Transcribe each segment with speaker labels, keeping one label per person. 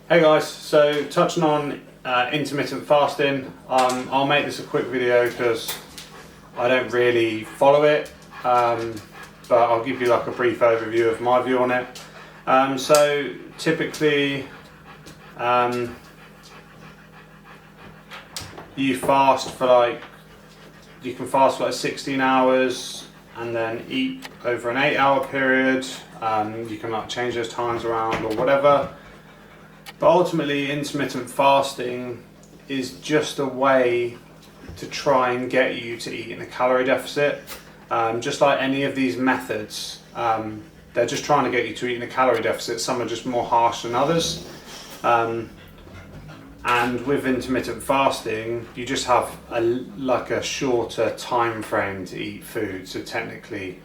Speaker 1: Hey guys, so touching on intermittent fasting, I'll make this a quick video because I don't really follow it, but I'll give you like a brief overview of my view on it. So typically you can fast for like 16 hours and then eat over an 8-hour period. You can like change those times around or whatever. But ultimately, intermittent fasting is just a way to try and get you to eat in a calorie deficit. Just like any of these methods, they're just trying to get you to eat in a calorie deficit. Some are just more harsh than others. And with intermittent fasting, you just have a shorter time frame to eat food. So technically,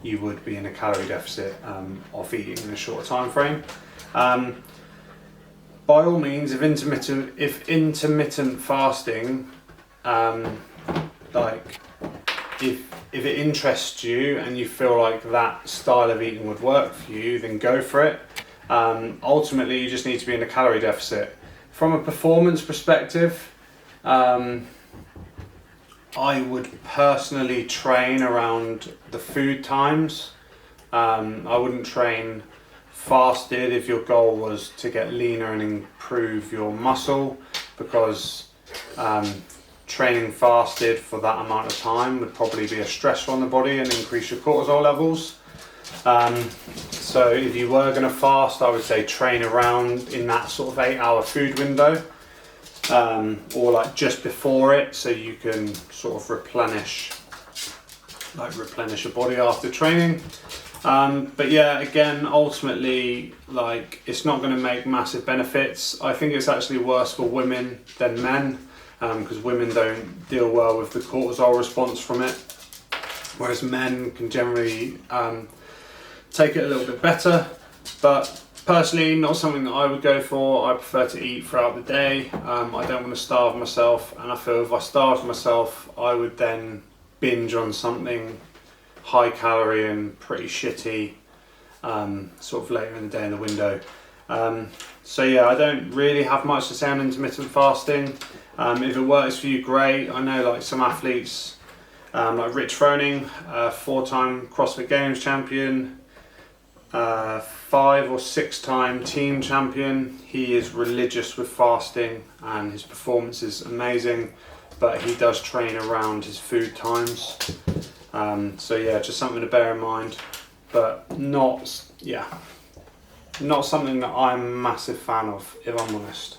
Speaker 1: you would be in a calorie deficit of eating in a shorter time frame. By all means, if intermittent fasting, if it interests you and you feel like that style of eating would work for you, then go for it. Ultimately, you just need to be in a calorie deficit. From a performance perspective, I would personally train around the food times. I wouldn't train fasted if your goal was to get leaner and improve your muscle, because training fasted for that amount of time would probably be a stressor on the body and increase your cortisol levels. So if you were going to fast, I would say train around in that sort of 8-hour food window, or like just before it, so you can sort of replenish your body after training. But yeah, again, ultimately, like, it's not going to make massive benefits. I think it's actually worse for women than men, because women don't deal well with the cortisol response from it, whereas men can generally take it a little bit better. But personally, not something that I would go for. I prefer to eat throughout the day. I don't want to starve myself, and I feel if I starved myself, I would then binge on something high calorie and pretty shitty sort of later in the day in the window. So yeah, I don't really have much to say on intermittent fasting. If it works for you, great. I know like some athletes, like Rich Froning, 4-time CrossFit Games champion, 5 or 6-time team champion. He is religious with fasting and his performance is amazing, but he does train around his food times. So yeah, just something to bear in mind, but not something that I'm a massive fan of, if I'm honest.